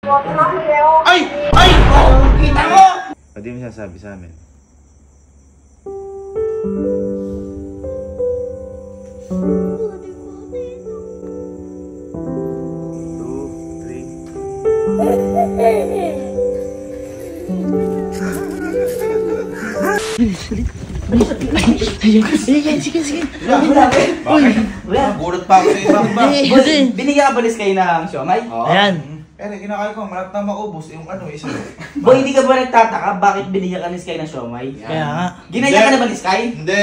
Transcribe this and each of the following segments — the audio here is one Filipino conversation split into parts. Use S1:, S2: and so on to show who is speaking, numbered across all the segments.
S1: Ay! Ay! Oh, kita mo!
S2: Pwede mo sasabi sa amin.
S3: Sige.
S1: Bakit? Gulot pa ako sa ibang ba?
S3: Binigyan ka ba kayo ng siomay?
S2: Ayan.
S1: Pero kinakain ko, malap na maubos yung ano, isa.
S3: Boy, hindi ka ba nagtataka bakit binigyan ka ni Sky ng siomay?
S2: Kaya nga.
S3: Ginaya ka na ba ni Sky?
S1: Hindi.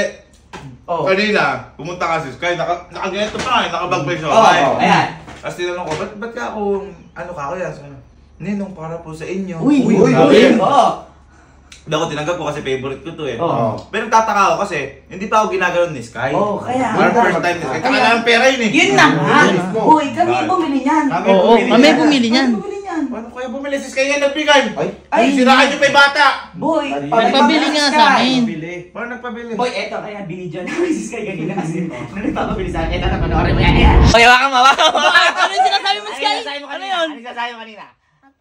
S3: Oo.
S1: Kanina, pumunta ka si Sky, nakaganito pa nga, nakabag pa yung
S3: Oo,
S1: siomay.
S3: ayan.
S1: Tapos tinanong ko, ba't ka ako, ano ka ako yan? Ninong, para po sa inyo.
S3: Uy! Oo.
S1: Hindi ako tinanggap ko kasi favorite ko to eh.
S3: Oo.
S1: Pero tataka ako kasi, hindi pa ako ginagano'n ni Sky.
S3: Oo, kaya.
S1: One first time ni Sky. Taka lang pera yun eh.
S3: Yun na nga! Boy, kami bumili niyan.
S2: Oo, kami bumili niyan.
S3: Kami bumili niyan.
S1: Paano kaya bumili si Sky nga nagbigay?
S3: Ay,
S1: Siraan niyo pa yung bata!
S3: Boy,
S2: Nagpabili nga sa amin.
S1: Paano nagpabili?
S3: Boy, eto kaya binidyan namin si Sky kanina kasi nung nagpapabili sa akin, eto na panoorin mo yan. Okay, waka mo.
S2: Ano yung sinasabi mo, Sky? Ano yun?
S3: Ano yung sinasabi mo kanina?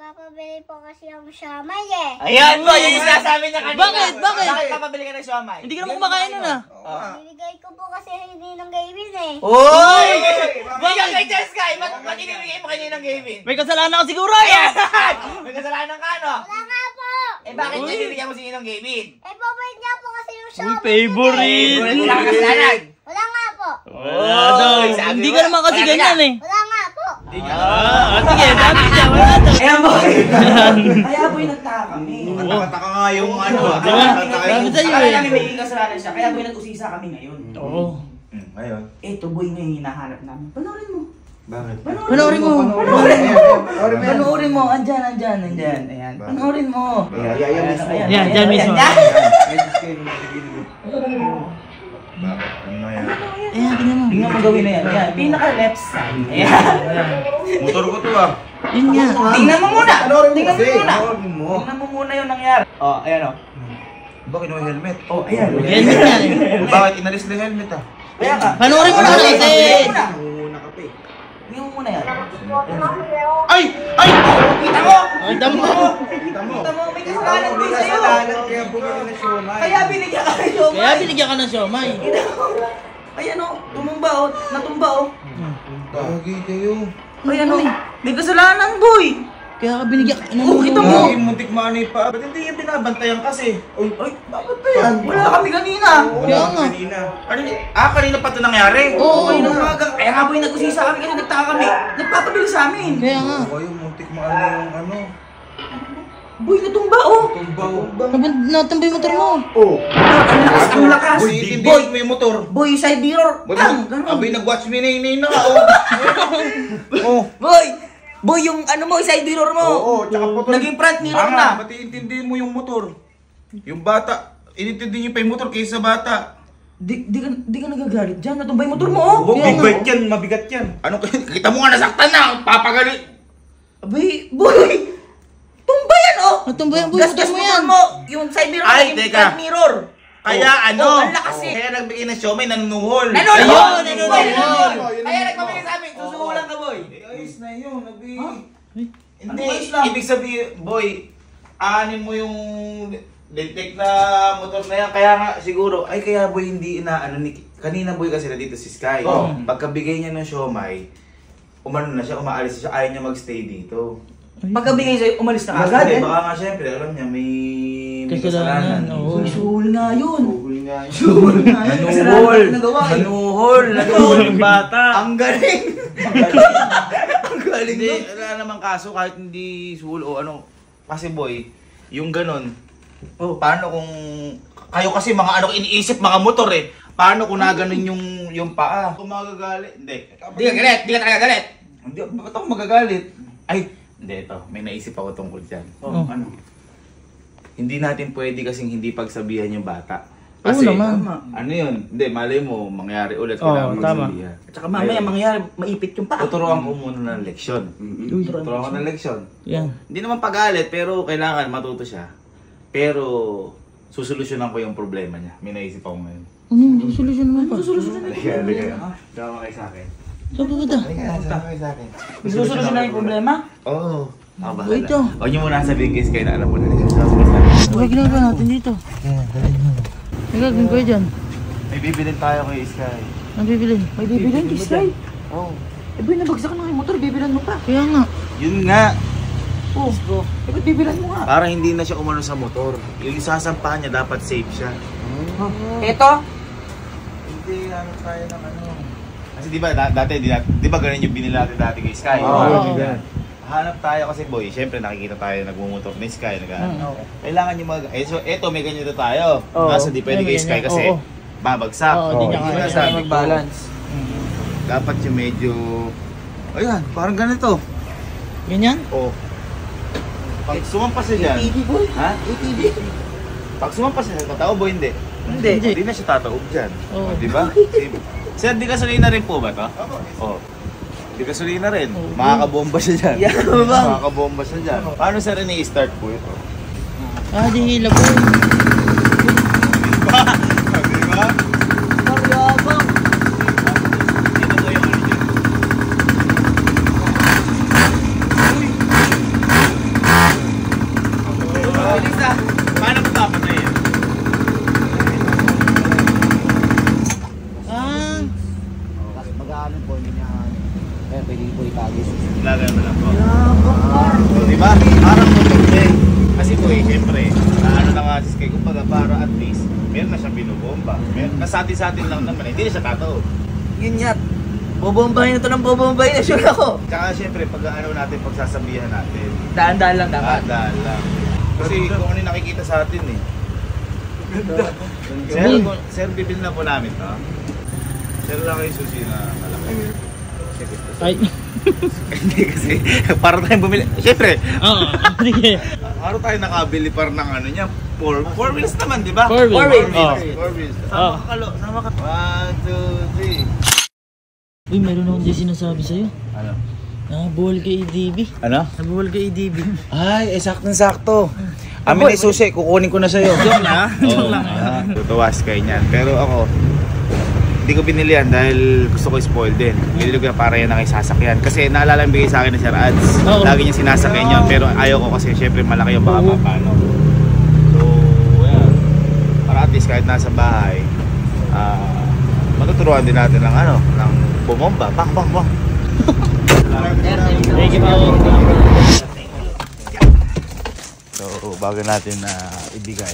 S4: Magpapabili po kasi ang siomay eh.
S3: Ayan mo, yun yung sinasabi niya kanina.
S2: Bakit?
S3: Bakit papabili ka ng siomay?
S2: Hindi ka naman kumakain nun ah.
S4: Binigay ko po kasi hindi ng gaming eh.
S3: Uy! Boy, ka kay Jessica! Ba't inibigay mo kanina ng gaming?
S2: May kasalanan ka siguro
S3: Ayan!
S2: eh.
S3: May kasalanan ka, no?
S4: Wala nga po.
S3: Eh, bakit binibigyan mo si Ninong gaming?
S4: Eh, paborito niya po kasi yung
S2: Uy,
S4: siomay.
S2: favorite.
S3: Wala kang kasalanan.
S4: Wala nga po.
S2: Hindi ka naman kasi ganyan eh.
S4: Wala nga po.
S2: Sige, sabi siya. Wala to.
S3: Ayan, boy! Kaya, boy, nagtaka kami.
S1: Taka nga yung ano ah.
S2: Sabi sa'yo
S3: Akala
S2: eh.
S3: namin may kasalanan siya, kaya, boy, nag-usisa kami ngayon.
S2: Oo.
S1: Ngayon?
S3: Eto, boy, nga yung hinahanap namin. Panoorin mo.
S1: Bakit?
S2: Panoorin mo.
S3: Panoorin mo. Andyan. Ayan. Panoorin mo.
S2: Yan, dyan mismo.
S1: Bakit? Ano yan?
S2: Ayan, tingnan mo.
S3: Tingnan mo gawin na yan. Ayan. Pinaka-left side. Ayan.
S1: Motor ko to ah.
S2: Yun nga.
S3: Tingnan mo muna. Tingnan
S1: mo.
S3: Tingnan mo muna yung nangyari. Oh, ayan oh.
S1: Bakit no helmet?
S3: Oh, ayan.
S2: Helmet yan eh.
S1: Bakit inalis na helmet ah?
S3: Kaya ka.
S2: Panoorin mo na kasi.
S1: Muna ka pa eh.
S3: Tingnan mo muna yan.
S1: Ay! Ay!
S3: Kita mo!
S2: Ay, damo.
S1: Kita mo.
S3: Kita mo, may kasalanan din sa'yo.
S1: Kaya bumili na siomay.
S3: Kaya binigyan ka kayo.
S2: Kaya binigyan ka ng siomay.
S3: Ayan oh. Tumumba oh. Natumba oh.
S1: Bagay kayo.
S3: Ayan oh. May kasalanan, boy.
S2: Kaya ka binigyan ka.
S3: Oh, kita mo.
S1: Ay, muntik manay pa. Ba't hindi yung binabantayan kasi?
S3: Ay, bakit ba yan? Wala kami kanina.
S2: Kaya nga.
S1: Kanina. Kanina pa ito nangyari?
S2: Oo.
S3: Ay, namagang. Kaya nga boy, nag-usisa kami kasi nagtaka kami. Nagpapabili sa amin.
S2: Kaya nga.
S1: Kayo, muntik maano yung ano.
S3: Boy, natumba oh.
S1: Tumbaw.
S2: Natambay yung motor mo.
S1: Oh.
S3: Ang lakas, ang lakas.
S1: Boy, tindihan mo yung motor.
S3: Boy, side mirror. Tang, ganun.
S1: Abay, nag-watch me na oh. Oh.
S3: Boy, yung ano mo, side mirror mo.
S1: Oo, tsaka po.
S3: Naging front mirror
S1: Tama,
S3: na.
S1: ba't iintindihin mo yung motor? Yung bata, inintindihin niyo pa yung motor kaysa bata.
S3: Di ka nagagalit dyan. Natumba yung motor mo oh.
S1: Huwag
S2: Kaya nga.
S1: bigat yan, mabigat yan. Ano kita mo nga nasaktan na, papagalit.
S3: Abay, boy. Tumba yan oh.
S2: Natambay ang motor
S3: Gas-gas
S2: mo
S3: motor
S2: yan.
S3: mo. Yung side mirror,
S1: Ay,
S3: naging
S1: teka.
S3: front mirror.
S1: Kaya ano?
S3: Oh, ang lakas eh.
S1: Kaya nagbigay ng siomay, nanunuhol.
S3: Nanunuhol!
S2: Nanunuhol!
S3: Kaya nagpabili sa amin. Susuhulan ka, boy.
S1: Ayos na yun, Hindi,
S3: Ano ayos lang?
S1: ibig sabihin, boy, aanin mo yung detect na motor na yan. Kaya nga, siguro, ay kaya boy, hindi inaano ni... Kanina boy kasi na dito si Sky.
S3: Oh.
S1: Pagkabigay niya ng siomay, umano na siya, umaalis na siya, ayaw niya magstay dito.
S3: Pagkabigay sa'yo, umalis na
S1: Kasi
S3: agad eh.
S1: baka nga syempre, alam niya, may
S2: Kasalanan, oo.
S3: Uy, suhul nga yun.
S1: Suhul nga yun.
S3: Suhul nga yun.
S1: Nanuhol!
S3: Nagawa eh.
S1: Nanuhol yung bata!
S3: Ang galing.
S1: Ang galing hindi, wala namang kaso kahit hindi suhol o ano. Kasi boy, yung ganon, paano kung, kayo kasi mga ano iniisip mga motor eh. Paano kung naganon yung paa? Kung magagalit, hindi.
S3: Di ka galit, di ka talaga galit.
S1: Hindi, bakit ako magagalit? Ay, hindi ito, may naisip ako tungkol dyan.
S2: Oh.
S1: Ano? Hindi natin pwede kasing hindi pagsabihan yung bata.
S2: Oo
S1: Kasi,
S2: naman.
S1: ano yun? Hindi, malay mo, mangyari ulit.
S2: Oo,
S1: kailangan
S2: tama.
S1: magsabihan.
S3: At saka mamaya mangyari, maipit yung paa.
S1: Tuturuan ko muna ng leksyon. Tuturuan ko ng leksyon.
S2: Yan.
S1: Hindi naman pagalit, pero kailangan matuto siya. Pero, susolusyonan ko yung problema niya. May naisip ako ngayon.
S2: Solusyon naman pa.
S1: Gawa kayo sa akin.
S2: Saan pupunta?
S1: Gawa kayo sa akin.
S3: Susunod na yung problema?
S1: Oo. Ako bahala.
S2: Wait, oh.
S1: Huwag niyo muna sabihin guys kayo na alam mo na.
S2: Ano ginagawa natin dito? Ano gagawin ko dyan?
S1: May bibilin tayo kay Sky.
S2: Ano bibilin?
S3: May bibilan, Sky.
S1: Oo.
S3: Eh, boy, nabagsak na yung motor, bibilan mo pa.
S2: Kaya nga.
S1: Yun nga.
S3: Oh, eh, ba't bibilan mo nga?
S1: Para hindi na siya umano sa motor. Yung sasampahan niya dapat safe siya.
S3: Eto?
S1: Hindi, ano tayo ng ano. Kasi di ba dati, di ba ganun yung binili natin dati kay Sky?
S2: Oo.
S1: Hanap tayo kasi boy, syempre nakikita tayo nagmumotor ni Sky. Kailangan yung so eto may ganyan na tayo. Kaso di pwede kay Sky kasi babagsak.
S2: Oo, di niya
S1: Yun
S2: kaya.
S1: nga sabi ko.
S3: mag-balance.
S1: Dapat yung medyo, ayan, parang ganito.
S2: Ganyan?
S1: Oh. Pag sumampas siya dyan,
S3: ATV, boy.
S1: ha?
S3: ATV.
S1: Pag sumampas siya, tataob o hindi?
S3: Hindi.
S1: Hindi na siya tataob dyan.
S2: Oo.
S1: Di ba? Sir, di gasolina rin po ba to? Oo. Di gasolina rin. Makakabomba siya dyan.
S3: Yeah, bang.
S1: Makakabomba siya dyan. Paano sir ini-start po ito?
S2: Ah, di hila po.
S1: Di ba?
S3: Karyabang.
S1: Ito po yung ano dyan.
S3: Bilis ah.
S1: Paano ko papatay yan?
S2: Ah,
S3: Mag-aanong po niya. Kaya pwede po itagis.
S1: Lagay mo lang po.
S3: Yabang.
S1: So, di ba? Parang motor eh. Kasi po eh, syempre, ano na nga si Sky, kumbaga para at least, meron na siyang binubomba. Nasatin-satin lang naman, hindi na siya tataob.
S3: Yun nga. Bobombahin na ito ng bobombahin na sure ako.
S1: Tsaka syempre, pag ano natin, pagsasabihan natin,
S3: Daan-daan lang dapat.
S1: daan lang. Kasi kung ano yung nakikita sa atin eh. Sir, bibili na po namin to. Sir lang kayo susi na malaki.
S2: ay.
S1: Hindi kasi, para tayong bumili. Syempre,
S2: Oo, sige.
S1: para tayo nakabili para ng ano niya. Four wheels naman, di ba?
S2: Four wheels.
S1: Four wheels.
S2: Oo.
S1: Four wheels.
S2: Oo.
S1: Sama ka. 1, 2, 3.
S2: Uy, meron akong di sinasabi sa'yo.
S1: Ano?
S2: Nabuhol kay EDB.
S1: Ano?
S2: Nabuhol kay EDB.
S1: Ay, saktong-sakto. Amin ni Susi, kukunin ko na sa'yo. Joke na?
S2: Joke lang.
S1: Tutuwas kayo niyan. Pero ako, hindi ko binili yan dahil gusto ko spoil din. Binili ko yan para yan ang isasakyan. Kasi naalala yung bigay sa akin ni Sir Ads.
S2: Oo.
S1: Lagi niya sinasakyan yun. Pero ayaw ko kasi syempre malaki yung baka mapano. So, ayan. Para at least kahit nasa bahay, matuturuan din natin ng ano, ng bumomba. Bang, bang, bang.
S2: Thank you po.
S1: So, bago natin na ibigay,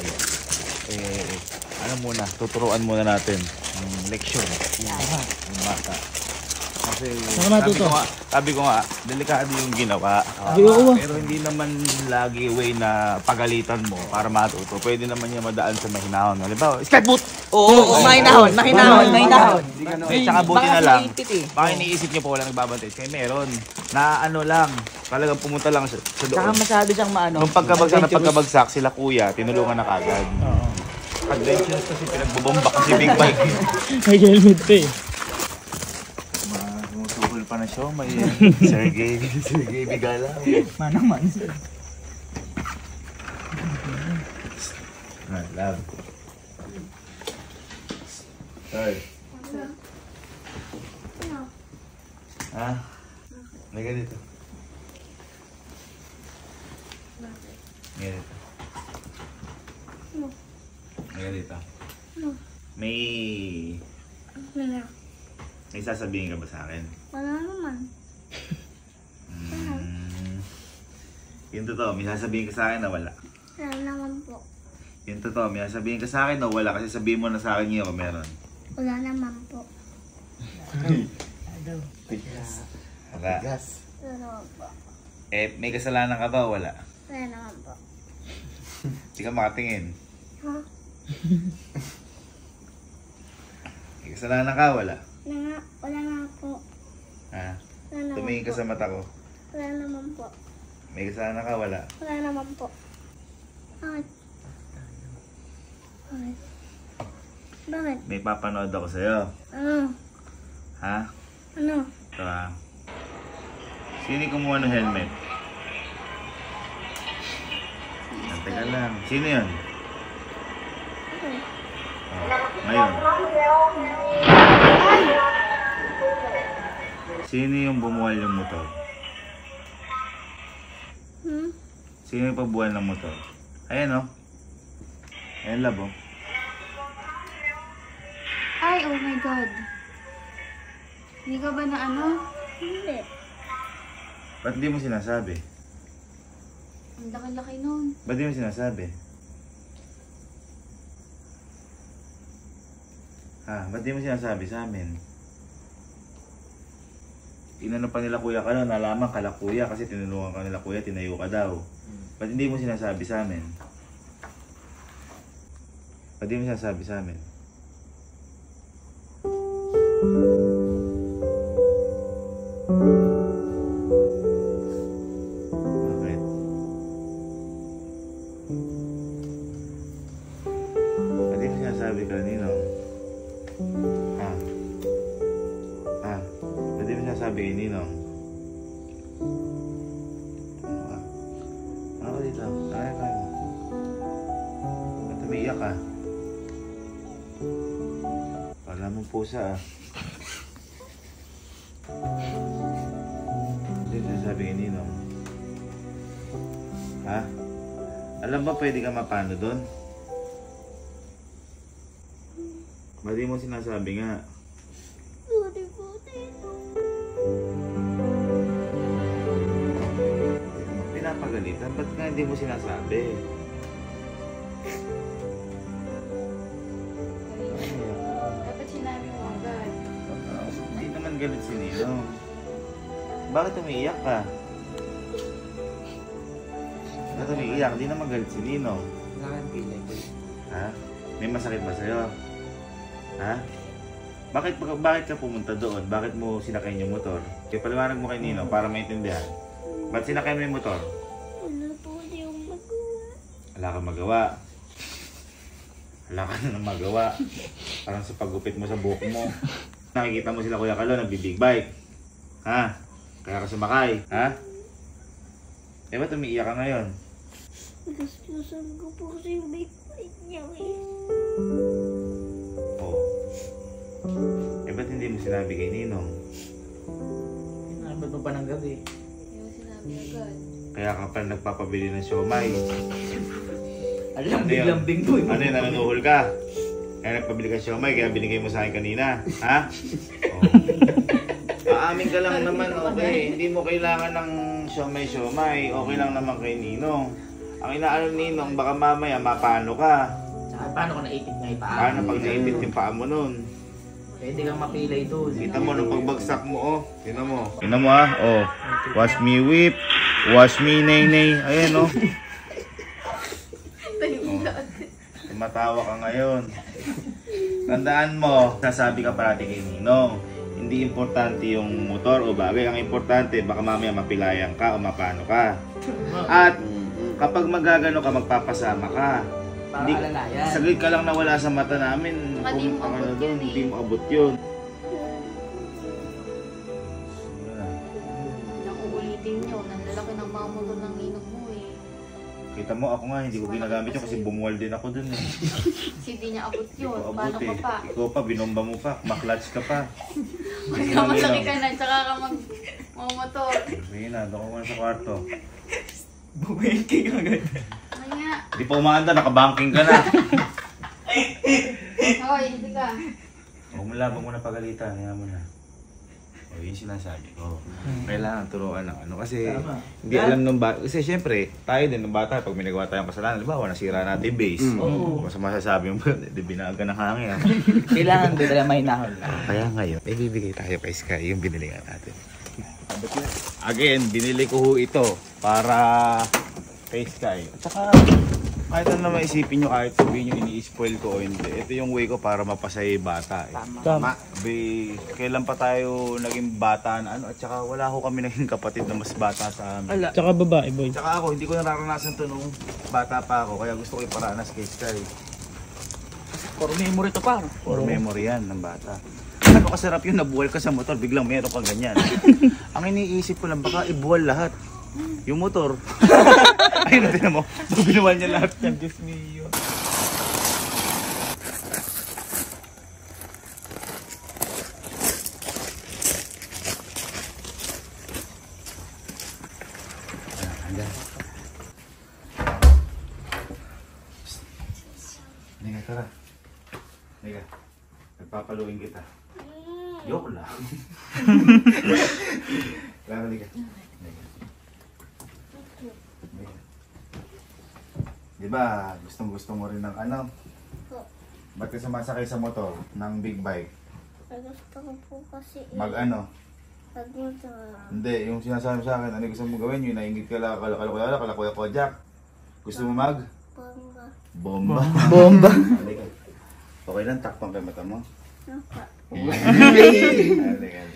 S1: ano muna, tuturuan muna natin ang leksyon ng bata. Kasi
S2: Saan matuto?
S1: sabi ko nga, delikado yung ginawa.
S2: Oo.
S1: Pero hindi naman lagi way na pagalitan mo para matuto. Pwede naman niya madaan sa mahinahon. Halimbawa, skateboot!
S3: Oo, mahinahon.
S1: Eh, tsaka buti na lang.
S3: eh.
S1: Baka iniisip niyo po walang nagbabantay. Kaya meron. Na ano lang, talagang pumunta lang siya sa
S3: Tsaka
S1: doon.
S3: masyado siyang maano.
S1: Nung pagkabagsak sila kuya, tinulungan na kagad. Adventures kasi pinagbobomba kasi big bike.
S2: May helmet pa eh.
S1: Sumutukol pa na siya, may Sergey Bigala.
S3: Manang-man.
S1: Love. Sorry. Ha? May ganito. May ganito. May ganito. May sasabihin ka ba sa akin?
S4: Wala naman.
S1: Yung totoo, may sasabihin ka sa akin na wala.
S4: Wala naman po.
S1: Yung totoo, may sasabihin ka sa akin na wala kasi sabihin mo na sa akin ngayon kung meron.
S4: Wala naman po.
S1: Wala.
S4: Wala naman po.
S1: Eh, may kasalanan ka ba o wala?
S4: Wala naman po.
S1: Hindi ka makatingin.
S4: Ha?
S1: May kasalanan ka, wala.
S4: Wala nga po.
S1: Ha?
S4: Wala naman
S1: Tumingin ka
S4: po.
S1: sa mata ko.
S4: Wala naman po.
S1: May kasalanan ka, wala.
S4: Wala naman po. Bakit? Bakit? Bakit?
S1: May papanood ako sa'yo.
S4: Ano?
S1: Ha?
S4: Ano?
S1: Ito ha. Sino yung kumuha ng helmet? Teka lang. Sino yun?
S4: Okay.
S1: Ngayon. Sino yung bumuwal yung motor? Sino yung pagbuwan ng motor? Ayan o. Ayan labo.
S5: Ay, oh my God. Hindi ka ba na ano?
S4: Hindi.
S1: Ba't di mo sinasabi?
S5: Ang laki-laki nun.
S1: Ba't di mo sinasabi? Ha? Ba't di mo sinasabi sa amin? Inano pa nila kuya ka no? Nalaman kala kuya kasi tinulungan ka nila kuya, tinayo ka daw. Ba't hindi mo sinasabi sa amin? Ba't di mo sinasabi sa amin? Bakit? Ba't di mo sinasabi kanino? Ha? Ha? Ba't di mo sinasabi kay Ninong? Ano ka dito? Ay, kaya mo. Ba't umiiyak ka? Wala mong pusa ah. Hindi mo sinasabi kay Ninong. Ha? Alam ba pwede ka mapano doon? Ba't di mo sinasabi nga?
S4: Sorry po, Tito.
S1: Pinapagalitan? Ba't nga hindi mo sinasabi?
S5: Dapat sinabi mo agad.
S1: Hindi naman galit si Ninong. Bakit umiiyak ka? Bakit umiiyak? Hindi naman galit si Ninong. Ha? May masakit ba sa'yo? Ha? Bakit ka pumunta doon? Bakit mo sinakay yung motor? Kaya paliwanag mo kay Ninong para maintindihan. Ba't sinakay mo yung motor?
S4: Wala po yung magawa.
S1: Wala kang magawa. Wala ka na nang magawa. Parang sa paggupit mo sa buhok mo. Nakikita mo sila Kuya Kalo, nagbibig bike. Ha? Kaya ka sumakay. Ha? Eh ba't umiiyak ka ngayon?
S4: Gastusan ko po kasi yung big fight niya eh.
S1: Oo. Eh ba't hindi mo sinabi kay Ninong?
S3: Ba't pa ng gabi?
S5: Hindi mo sinabi agad.
S1: Kaya ka pa nagpapabili ng siomay.
S3: Lambing-lambing po.
S1: Ano yun, nanunuhol ka? Kaya nagpabili ka ng siomay, kaya binigay mo sa akin kanina. Ha? Oo. Aamin ka lang naman, okay. Hindi mo kailangan ng siomay-siomay. Okay lang naman kay Ninong. Ang inaano ni Ninong, baka mamaya mapano ka.
S3: Tsaka paano kung naipit nga yung paa?
S1: Paano pag naipit yung paa mo nun?
S3: Pwede kang mapilay doon.
S1: Kita mo nung pagbagsak mo, oh. Tingnan mo. Tingnan mo, ah. Oh. Wash me whip. Wash me nay-nay. Ayan, oh. Tumatawa ka ngayon. Tandaan mo, sasabi ka parati kay Ninong. Hindi importante yung motor o bagay. Ang importante, baka mamaya mapilayan ka o mapano ka. At kapag magagano ka, magpapasama ka.
S3: Para alalayan.
S1: Saglit ka lang nawala sa mata namin.
S5: Saka di mo
S1: Kung
S5: abot
S1: ano doon,
S5: yun eh.
S1: hindi mo abot yun.
S5: Nang uulitin nyo, nanlalaki ng mga motor ng ninong mo eh.
S1: Kita mo, ako nga, hindi ko ginagamit yun kasi bumuwal din ako dun eh.
S5: Kasi hindi niya abot
S1: Hindi
S5: yun.
S1: ko
S5: Paano
S1: abot
S5: ka
S1: eh.
S5: pa?
S1: Ikaw pa, binomba mo pa, maklutch ka pa.
S5: Magkamasaki ka na, tsaka ka mag-motor.
S1: Sige na, doon ko muna sa kwarto.
S3: Bumingking agad.
S5: Ano nga?
S1: Hindi pa umaanda, nakabanking ka na.
S5: Hoy, hindi ka.
S1: Huwag mo labang mo na pagalitan, kaya mo na. O, yun sinasabi ko. Kailangan turuan ng ano. Kasi
S3: Tama.
S1: hindi alam nung bata. Kasi syempre, tayo din nung bata, pag may nagawa tayong kasalanan, halimbawa, nasira natin yung base.
S3: Oo.
S1: Mas masasabi mo, di binaga ng hangin.
S3: Kailangan din dala may nahol.
S1: Kaya ngayon, may bibigay tayo kay Sky, yung binili nga natin. Again, binili ko ho ito para kay Sky. At saka, kahit ano naman isipin nyo, kahit sabihin nyo ini-spoil ko o hindi, ito yung way ko para mapasaya yung bata. Eh.
S3: Tama.
S1: Kailan pa tayo naging bata na ano, at saka wala ko kami naging kapatid na mas bata sa amin.
S3: Ala.
S2: Tsaka babae, boy.
S1: Tsaka ako, hindi ko nararanasan to nung bata pa ako, kaya gusto ko iparanas kay Sky.
S3: For memory to par.
S1: For memory yan ng bata. Ano kasarap yun, nabuwal ka sa motor, biglang meron ka ganyan. Ang iniisip ko lang, baka ibuwal lahat. Yung motor. Ayun na, tinan mo. Binuwal niya lahat yan. Diyos mio. Tara. Halika. Nagpapaluin kita. Joke lang. Tara, halika. Diba, gustong-gusto mo rin ng ano? Ba't ka sumasakay sa motor ng big bike?
S4: Gusto ko po kasi
S1: Mag ano?
S4: pag-motor.
S1: Hindi, yung sinasabi mo sa akin, ano gusto mo gawin? Yung naingit ka lang, kalakuya ko, Jack. Gusto mo mag?
S4: Bomba.
S1: Bomba.
S2: Bomba.
S1: Halika. Okay lang, takpang kay mata mo.
S4: Napa.
S1: Halika.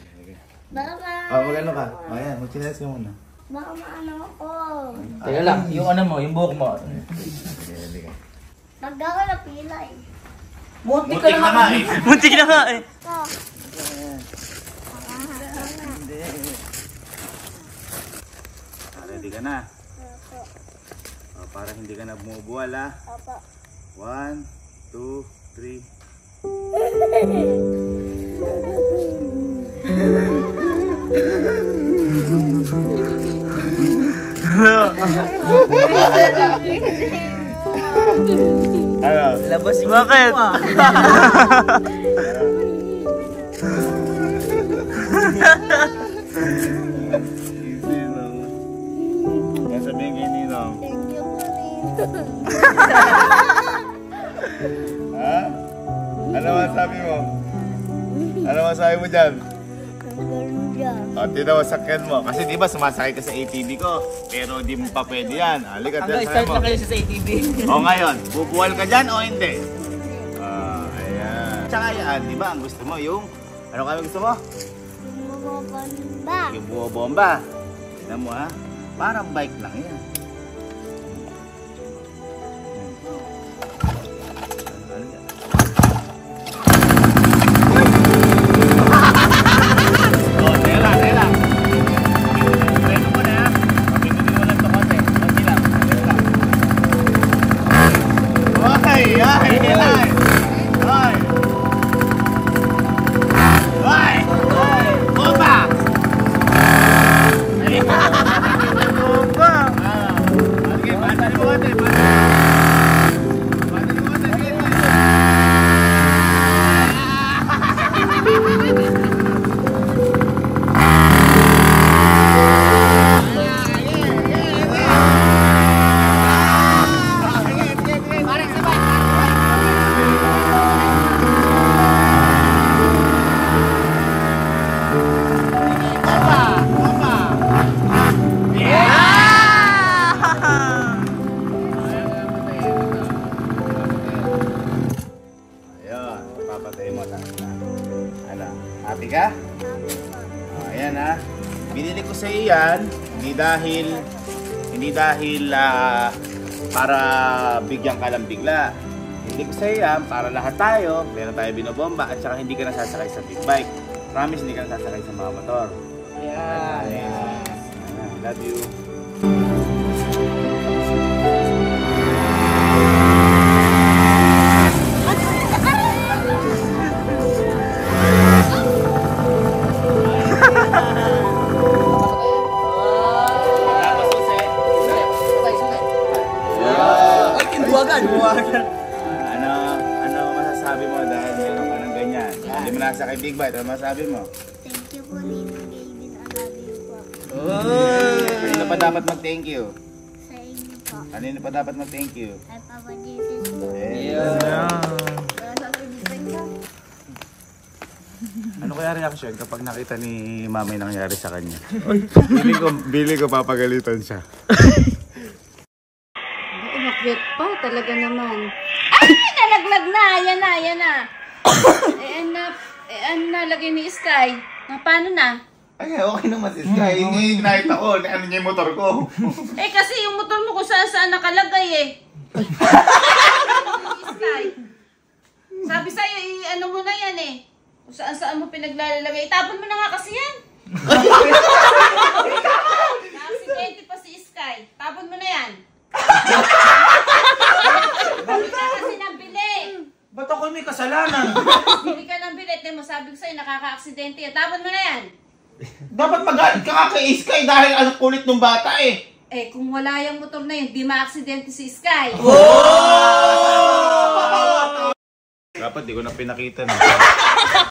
S4: Baka
S1: Mag-ano ka? Ayan, mag-chinelas ka muna.
S4: baka maano ako.
S3: Teka lang, yung ano mo, yung buhok mo.
S1: Halika.
S4: Pag ako napilay.
S3: Muntik ka na nga eh.
S2: Muntik na nga eh.
S4: Oh.
S1: Ready ka na?
S4: Opo.
S1: Para hindi ka na bumubuwal ha.
S4: Opo.
S1: 1, 2, 3. Ano?
S3: Labas yung
S2: Bakit?
S1: Easy lang. Kaya sabihin kay Ninong.
S4: Thank you po rin.
S1: Ha? Ano masabi mo? Ano masabi mo dyan?
S4: Ang ganda.
S1: O, tinawa sakyan mo. Kasi di ba sumasakay ka sa ATV ko, pero di mo pa pwede yan. Halika,
S3: Hanggang
S1: sakyan
S3: start
S1: mo.
S3: na kayo sa ATV.
S1: O ngayon, bubuwal ka dyan o hindi? Ayan. Tsaka yan, di ba ang gusto mo yung... Ano kami gusto mo?
S4: Bumabamba.
S1: Yung buwabomba. Tignan mo ha. Parang bike lang yan. Oh, tela. Preno mo na ha. Pagpindutin mo lang ito konti. Konti lang. Ay, helay. Ay. Ay. Bomba.
S2: Bomba.
S1: Sige, pantali mo konti. Pantali mo konti. Sige. Ayun, papatay mo na. Ano, happy ka? Ayan ha. Binili ko sa iyo yan, hindi dahil para bigyan ka lang bigla. Binili ko sa iyo yan para lahat tayo, meron tayo binobomba at saka hindi ka nasasakay sa big bike. Promise hindi ka nasasakay sa mga motor.
S3: Ayan.
S1: Love you. Tapos susi.
S3: Ay, kinduwagan.
S1: Ano masasabi mo dahil meron ka ng ganyan? Hindi mo nasakay big bike, ano masasabi mo?
S4: Thank you po rin. Kevin, I love you po.
S1: Kanino pa dapat mag-thank you?
S4: Sa inyo po.
S1: Kanino pa dapat mag-thank you?
S4: Kay Papa Jesus po.
S1: Ano kaya reaction kapag nakita ni mama yung nangyari sa kanya? Bili ko papagalitan siya.
S5: Umakyat pa, talaga naman. Ay! Nalaglag na! Yan na. Nalagay ni Sky. Paano na?
S1: Ay, okay naman si Sky. Nakita ko, ano niya yung motor ko.
S5: Kasi yung motor mo kung saan nakalagay eh. Sky. Sabi sa'yo, ano mo na yan eh. Kung saan mo pinaglalagay. Itapon mo na nga kasi yan. Na-aksidente pa si Sky. Tapon mo na yan. Bili ka kasi ng bili.
S3: Ba't ako may kasalanan?
S5: Bili ka ng bilet. Mo sabi ko sa'yo, nakaka-aksidente yan. Tapon mo na yan.
S3: Dapat magalit ka nga kay Sky dahil ang kulit ng bata eh.
S5: Kung wala yung motor na yun, di ma-aksidente si Sky.
S3: Oh!
S1: Dapat di ko na pinakita na.